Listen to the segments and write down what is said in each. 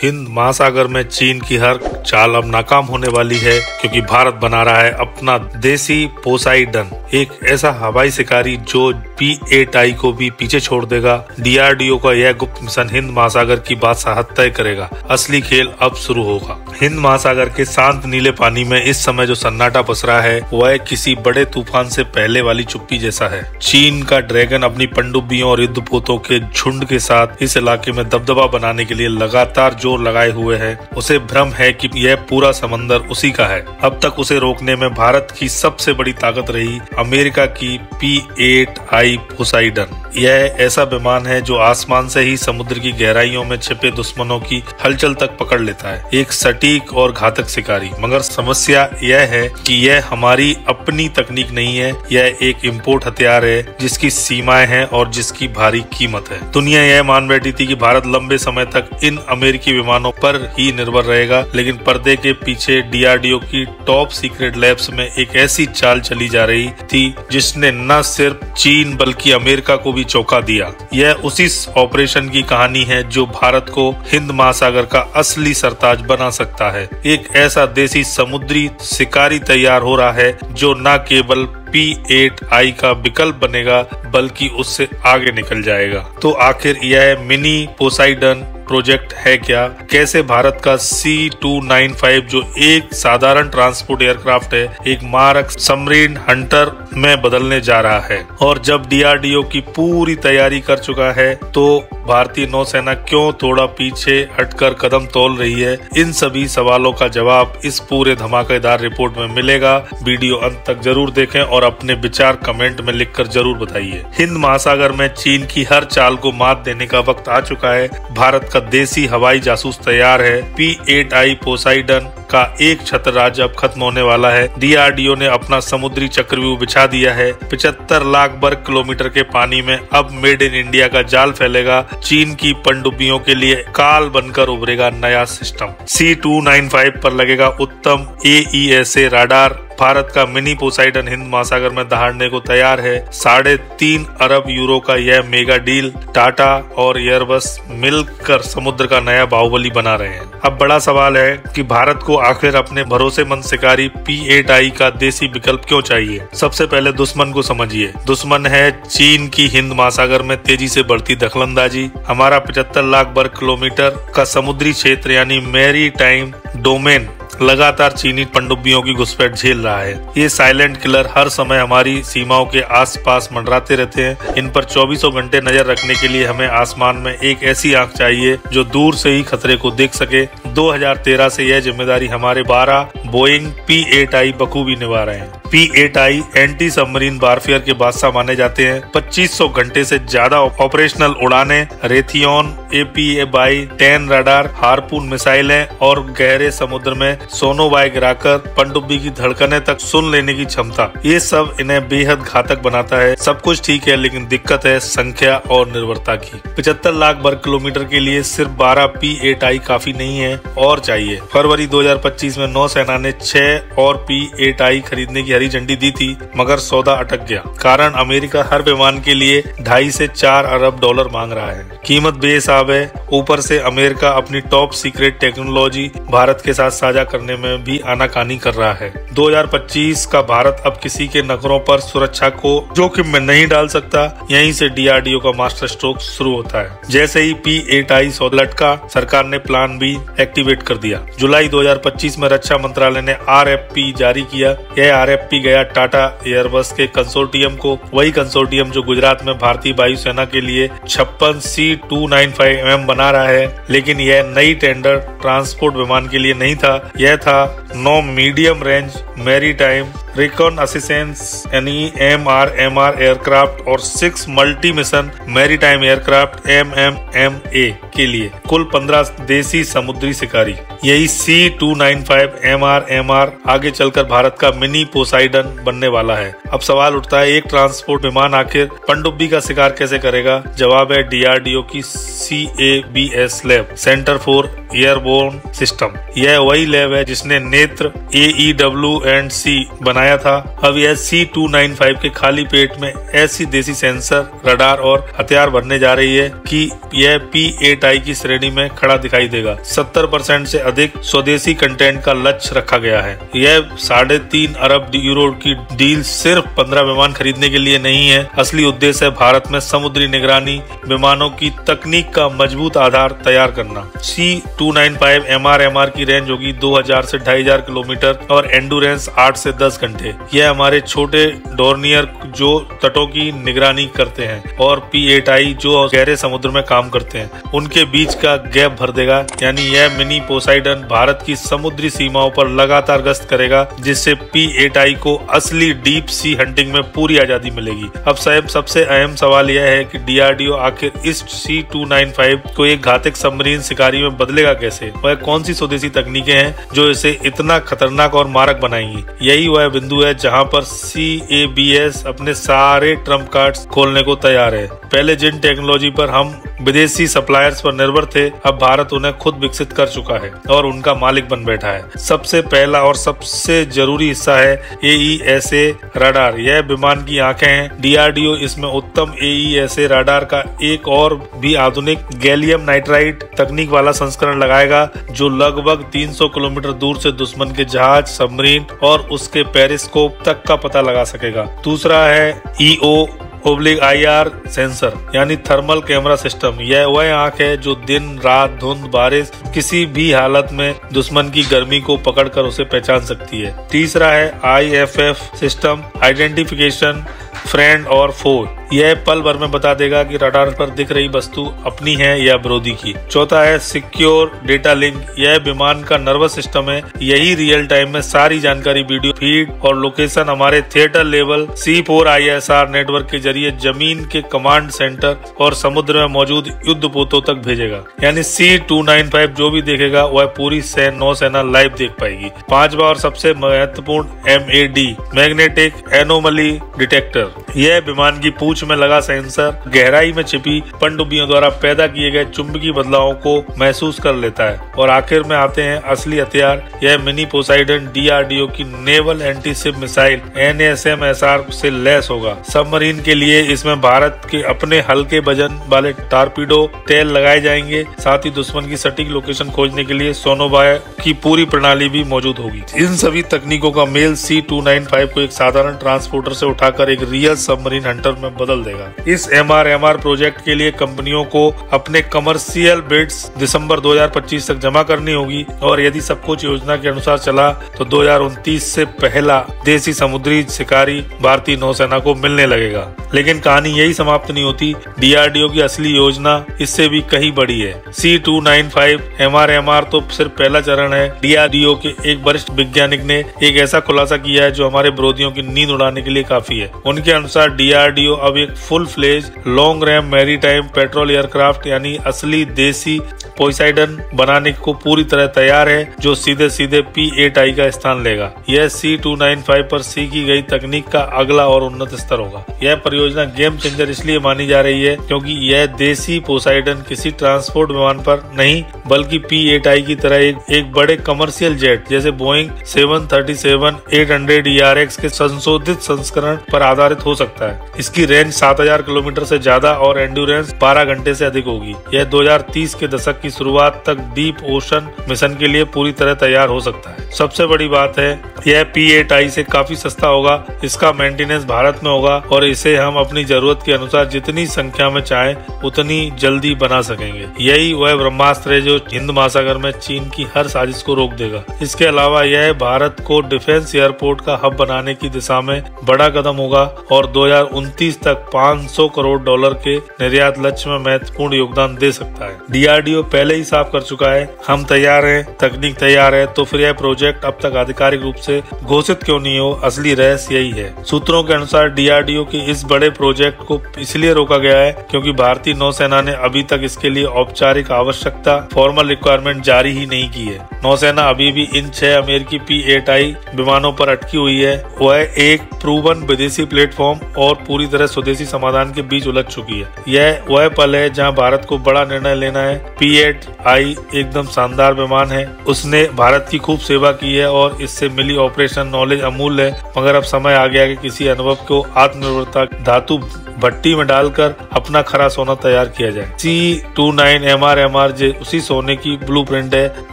हिंद महासागर में चीन की हर चाल अब नाकाम होने वाली है, क्योंकि भारत बना रहा है अपना देसी पोसाइडन, एक ऐसा हवाई शिकारी जो P-8I को भी पीछे छोड़ देगा। DRDO का यह गुप्त मिशन हिंद महासागर की बादशाहत तय करेगा। असली खेल अब शुरू होगा। हिंद महासागर के शांत नीले पानी में इस समय जो सन्नाटा पसरा है वह किसी बड़े तूफान से पहले वाली चुप्पी जैसा है। चीन का ड्रैगन अपनी पनडुब्बियों और युद्धपोतों के झुंड के साथ इस इलाके में दबदबा बनाने के लिए लगातार जोर लगाए हुए है। उसे भ्रम है कि यह पूरा समंदर उसी का है। अब तक उसे रोकने में भारत की सबसे बड़ी ताकत रही अमेरिका की P-8I पोसाइडन। यह ऐसा विमान है जो आसमान से ही समुद्र की गहराइयों में छिपे दुश्मनों की हलचल तक पकड़ लेता है। एक सटीक और घातक शिकारी। मगर समस्या यह है कि यह हमारी अपनी तकनीक नहीं है, यह एक इंपोर्ट हथियार है जिसकी सीमाएं हैं और जिसकी भारी कीमत है। दुनिया यह मान बैठी थी कि भारत लंबे समय तक इन अमेरिकी विमानों पर ही निर्भर रहेगा, लेकिन पर्दे के पीछे DRDO की टॉप सीक्रेट लैब्स में एक ऐसी चाल चली जा रही थी जिसने न सिर्फ चीन बल्कि अमेरिका को भी चौंका दिया। यह उसी ऑपरेशन की कहानी है जो भारत को हिंद महासागर का असली सरताज बना सकता है। एक ऐसा देसी समुद्री शिकारी तैयार हो रहा है जो न केवल P-8I का विकल्प बनेगा बल्कि उससे आगे निकल जाएगा। तो आखिर यह मिनी पोसाइडन प्रोजेक्ट है क्या? कैसे भारत का C-295 जो एक साधारण ट्रांसपोर्ट एयरक्राफ्ट है, एक मारक सबमरीन हंटर में बदलने जा रहा है? और जब DRDO की पूरी तैयारी कर चुका है तो भारतीय नौसेना क्यों थोड़ा पीछे हटकर कदम तोल रही है? इन सभी सवालों का जवाब इस पूरे धमाकेदार रिपोर्ट में मिलेगा। वीडियो अंत तक जरूर देखें और अपने विचार कमेंट में लिखकर जरूर बताइए। हिंद महासागर में चीन की हर चाल को मात देने का वक्त आ चुका है। भारत का देसी हवाई जासूस तैयार है। P-8I पोसाइडन का एक छत्र राज्य अब खत्म होने वाला है। DRDO ने अपना समुद्री चक्रव्यूह बिछा दिया है। 75 लाख वर्ग किलोमीटर के पानी में अब मेड इन इंडिया का जाल फैलेगा। चीन की पनडुब्बियों के लिए काल बनकर उभरेगा नया सिस्टम। C-295 पर लगेगा उत्तम AESA राडार। भारत का मिनी पोसाइडन हिंद महासागर में दहाड़ने को तैयार है। 3.5 अरब यूरो का यह मेगा डील टाटा और एयरबस मिलकर समुद्र का नया बाहुबली बना रहे हैं। अब बड़ा सवाल है कि भारत को आखिर अपने भरोसेमंद शिकारी P-8I का देसी विकल्प क्यों चाहिए? सबसे पहले दुश्मन को समझिए। दुश्मन है चीन की हिंद महासागर में तेजी से बढ़ती दखलंदाजी। हमारा 75 लाख वर्ग किलोमीटर का समुद्री क्षेत्र यानी मैरी टाइम डोमेन लगातार चीनी पनडुब्बियों की घुसपैठ झेल रहा है। ये साइलेंट किलर हर समय हमारी सीमाओं के आसपास मंडराते रहते हैं। इन पर 24 घंटे नजर रखने के लिए हमें आसमान में एक ऐसी आंख चाहिए जो दूर से ही खतरे को देख सके। 2013 से यह जिम्मेदारी हमारे 12 बोइंग P-8I बखूबी निभा रहे हैं। P-8I एंटी सबमरीन वारफेयर के बादशाह माने जाते हैं। 2500 घंटे से ज्यादा ऑपरेशनल उड़ाने, रेथियोन APA-10 रडार, हार्पून मिसाइलें और गहरे समुद्र में सोनोवाय गिराकर पनडुब्बी की धड़कनें तक सुन लेने की क्षमता, ये सब इन्हें बेहद घातक बनाता है। सब कुछ ठीक है, लेकिन दिक्कत है संख्या और निर्भरता की। 75 लाख वर्ग किलोमीटर के लिए सिर्फ 12 P-8I काफी नहीं है, और चाहिए। फरवरी 2025 में नौसेना ने 6 और P-8I खरीदने की हरी झंडी दी थी, मगर सौदा अटक गया। कारण अमेरिका हर विमान के लिए 2.5 से 4 अरब डॉलर मांग रहा है। कीमत बेहिसाब है। ऊपर से अमेरिका अपनी टॉप सीक्रेट टेक्नोलॉजी भारत के साथ साझा करने में भी आनाकानी कर रहा है। 2025 का भारत अब किसी के नखरों पर सुरक्षा को जोखिम में नहीं डाल सकता। यहीं से DRDO का मास्टर स्ट्रोक शुरू होता है। जैसे ही P-8I सौदा लटका, सरकार ने प्लान B एक्टिवेट कर दिया। जुलाई 2025 में रक्षा मंत्रालय ने RFP जारी किया। यह RFP गया टाटा एयरबस के कंसोर्टियम को, वही कंसोर्टियम जो गुजरात में भारतीय वायुसेना के लिए 56 C-295M बना रहा है। लेकिन यह नई टेंडर ट्रांसपोर्ट विमान के लिए नहीं था, यह था 9 medium range maritime reconnaissance MR aircraft और 6 multi mission maritime aircraft MMMA के लिए। कुल 15 देसी समुद्री शिकारी। यही C-295MR आगे चलकर भारत का मिनी पोसाइडन बनने वाला है। अब सवाल उठता है, एक ट्रांसपोर्ट विमान आखिर पनडुब्बी का शिकार कैसे करेगा? जवाब है DRDO की CABS lab, centre for airborne system. यह वही लैब है जिसने नेत्र AEW&C बनाया था। अब यह C295 के खाली पेट में ऐसी देसी सेंसर, रडार और हथियार भरने जा रही है कि यह P8I की श्रेणी में खड़ा दिखाई देगा। 70% से अधिक स्वदेशी कंटेंट का लक्ष्य रखा गया है। यह 3.5 अरब यूरो की डील सिर्फ 15 विमान खरीदने के लिए नहीं है। असली उद्देश्य है भारत में समुद्री निगरानी विमानों की तकनीक का मजबूत आधार तैयार करना। C295 MR की रेंज होगी 2000 से 2500 किलोमीटर और एंडुरेंस 8 से 10 घंटे। यह हमारे छोटे डोर्नियर जो तटों की निगरानी करते हैं और P8I जो गहरे समुद्र में काम करते हैं उनके बीच का गैप भर देगा। यानी यह मिनी पोसाइडन भारत की समुद्री सीमाओं पर लगातार गश्त करेगा, जिससे P8I को असली डीप सी हंटिंग में पूरी आजादी मिलेगी। अब साहब सबसे अहम सवाल यह है कि DRDO आखिर इस C295 को एक घातक सबमरीन शिकारी में बदलेगा कैसे? वह कौन सी स्वदेशी तकनीकें हैं जो इसे इतना खतरनाक और मारक बनाएंगी? यही वह बिंदु है जहां पर CABS अपने सारे ट्रम्प कार्ड्स खोलने को तैयार है। पहले जिन टेक्नोलॉजी पर हम विदेशी सप्लायर्स पर निर्भर थे, अब भारत उन्हें खुद विकसित कर चुका है और उनका मालिक बन बैठा है। सबसे पहला और सबसे जरूरी हिस्सा है AESA रडार। यह विमान की आंखें हैं। DRDO इसमें उत्तम AESA रडार का एक और भी आधुनिक गैलियम नाइट्राइड तकनीक वाला संस्करण लगाएगा, जो लगभग 300 किलोमीटर दूर से दुश्मन के जहाज, सबमरीन और उसके पेरिस्कोप तक का पता लगा सकेगा। दूसरा है EO/IR सेंसर यानी थर्मल कैमरा सिस्टम। यह वह आंख है जो दिन रात, धुंध, बारिश, किसी भी हालत में दुश्मन की गर्मी को पकड़कर उसे पहचान सकती है। तीसरा है IFF सिस्टम, आइडेंटिफिकेशन फ्रेंड और फो। यह पल भर में बता देगा कि रडार पर दिख रही वस्तु अपनी है या विरोधी की। चौथा है सिक्योर डेटा लिंक। यह विमान का नर्वस सिस्टम है। यही रियल टाइम में सारी जानकारी, वीडियो फीड और लोकेशन हमारे थिएटर लेवल C4ISR नेटवर्क के जरिए जमीन के कमांड सेंटर और समुद्र में मौजूद युद्धपोतों तक भेजेगा। यानी C295 जो भी देखेगा वह पूरी नौसेना लाइव देख पाएगी। पांचवा और सबसे महत्वपूर्ण MAD मैग्नेटिक एनोमली डिटेक्टर। यह विमान की पूंछ में लगा सेंसर गहराई में छिपी पनडुब्बियों द्वारा पैदा किए गए चुंबकीय बदलावों को महसूस कर लेता है। और आखिर में आते हैं असली हथियार। यह मिनी पोसाइडन DRDO की नेवल एंटी-शिप मिसाइल NASAMS से लैस होगा। सबमरीन के लिए इसमें भारत के अपने हल्के वजन वाले टारपीडो टेल लगाए जाएंगे। साथ ही दुश्मन की सटीक लोकेशन खोजने के लिए सोनोवाय की पूरी प्रणाली भी मौजूद होगी। इन सभी तकनीकों का मेल C295 को एक साधारण ट्रांसपोर्टर से उठाकर एक रियल सबमरीन हंटर में बदल देगा। इस MR प्रोजेक्ट के लिए कंपनियों को अपने कमर्शियल बिड्स दिसंबर 2025 तक जमा करनी होगी और यदि सब कुछ योजना के अनुसार चला तो 2029 से पहला देसी समुद्री शिकारी भारतीय नौसेना को मिलने लगेगा। लेकिन कहानी यही समाप्त नहीं होती। DRDO की असली योजना इससे भी कहीं बड़ी है। C295 MR तो सिर्फ पहला चरण है। DRDO के एक वरिष्ठ वैज्ञानिक ने एक ऐसा खुलासा किया है जो हमारे विरोधियों की नींद उड़ाने के लिए काफी है। उनके अनुसार DRDO अब एक full fledge long range maritime patrol aircraft यानी असली देसी पोसाइडन बनाने को पूरी तरह तैयार है, जो सीधे सीधे P8I का स्थान लेगा। यह C295 पर सीखी गई तकनीक का अगला और उन्नत स्तर होगा। यह परियोजना गेम चेंजर इसलिए मानी जा रही है क्योंकि यह देसी पोसाइडन किसी ट्रांसपोर्ट विमान पर नहीं बल्कि P8I की तरह एक बड़े कमर्शियल जेट जैसे बोइंग 737-800 ERX के संशोधित संस्करण पर आधारित हो सकता है। इसकी रेंज 7000 किलोमीटर से ज्यादा और एंड्योरेंस 12 घंटे से अधिक होगी। यह 2030 के दशक की शुरुआत तक डीप ओशन मिशन के लिए पूरी तरह तैयार हो सकता है। सबसे बड़ी बात है यह P8I से काफी सस्ता होगा। इसका मेंटेनेंस भारत में होगा और इसे हम अपनी जरूरत के अनुसार जितनी संख्या में चाहें उतनी जल्दी बना सकेंगे। यही वह ब्रह्मास्त्र है जो हिंद महासागर में चीन की हर साजिश को रोक देगा। इसके अलावा यह भारत को डिफेंस एयरपोर्ट का हब बनाने की दिशा में बड़ा कदम होगा और 2029 तक $500 करोड़ के निर्यात लक्ष्य में महत्वपूर्ण योगदान दे सकता है। DRDO पहले ही साफ कर चुका है, हम तैयार हैं, तकनीक तैयार है, तो फिर यह प्रोजेक्ट अब तक आधिकारिक रूप से घोषित क्यों नहीं हो? असली रहस्य यही है। सूत्रों के अनुसार DRDO के इस बड़े प्रोजेक्ट को इसलिए रोका गया है क्योंकि भारतीय नौसेना ने अभी तक इसके लिए औपचारिक आवश्यकता फॉर्मल रिक्वायरमेंट जारी ही नहीं की है। नौसेना अभी भी इन 6 अमेरिकी P8I विमानों पर अटकी हुई है। वह एक प्रूवन विदेशी प्लेटफॉर्म और पूरी तरह स्वदेशी समाधान के बीच उलझ चुकी है। यह वह पल है जहां भारत को बड़ा निर्णय लेना है। P-8I एकदम शानदार विमान है, उसने भारत की खूब सेवा की है और इससे मिली ऑपरेशन नॉलेज अमूल्य है, मगर अब समय आ गया कि किसी अनुभव को आत्मनिर्भरता धातु भट्टी में डालकर अपना खरा सोना तैयार किया जाए। C-29MR उसी सोने की ब्लूप्रिंट है।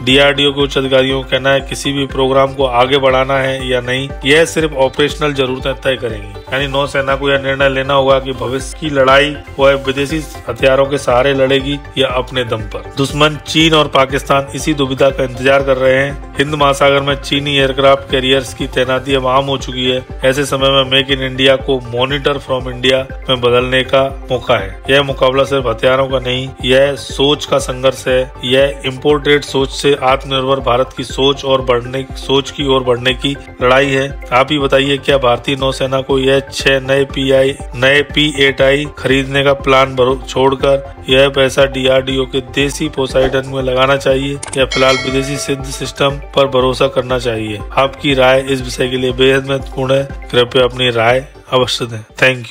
DRDO के उच्च अधिकारियों का कहना है किसी भी प्रोग्राम को आगे बढ़ाना है या नहीं, यह सिर्फ ऑपरेशनल जरूरतें तय करेंगी। यानी नौसेना को यह निर्णय लेना होगा कि भविष्य की लड़ाई वह विदेशी हथियारों के सहारे लड़ेगी या अपने दम पर। दुश्मन चीन और पाकिस्तान इसी दुविधा का इंतजार कर रहे हैं। हिंद महासागर में चीनी एयरक्राफ्ट कैरियर्स की तैनाती अब आम हो चुकी है। ऐसे समय में मेक इन इंडिया को मॉनिटर फ्रॉम इंडिया में बदलने का मौका है। यह मुकाबला सिर्फ हथियारों का नहीं, यह सोच का संघर्ष है। यह इम्पोर्टेड सोच से आत्मनिर्भर भारत की सोच की ओर बढ़ने की लड़ाई है। आप ही बताइए, क्या भारतीय नौसेना को यह 6 नए P-8I खरीदने का प्लान छोड़कर यह पैसा DRDO के देसी पोसाइडन में लगाना चाहिए या फिलहाल विदेशी सिद्ध सिस्टम पर भरोसा करना चाहिए? आपकी राय इस विषय के लिए बेहद महत्वपूर्ण है। कृपया अपनी राय अवश्य दें। Thank you.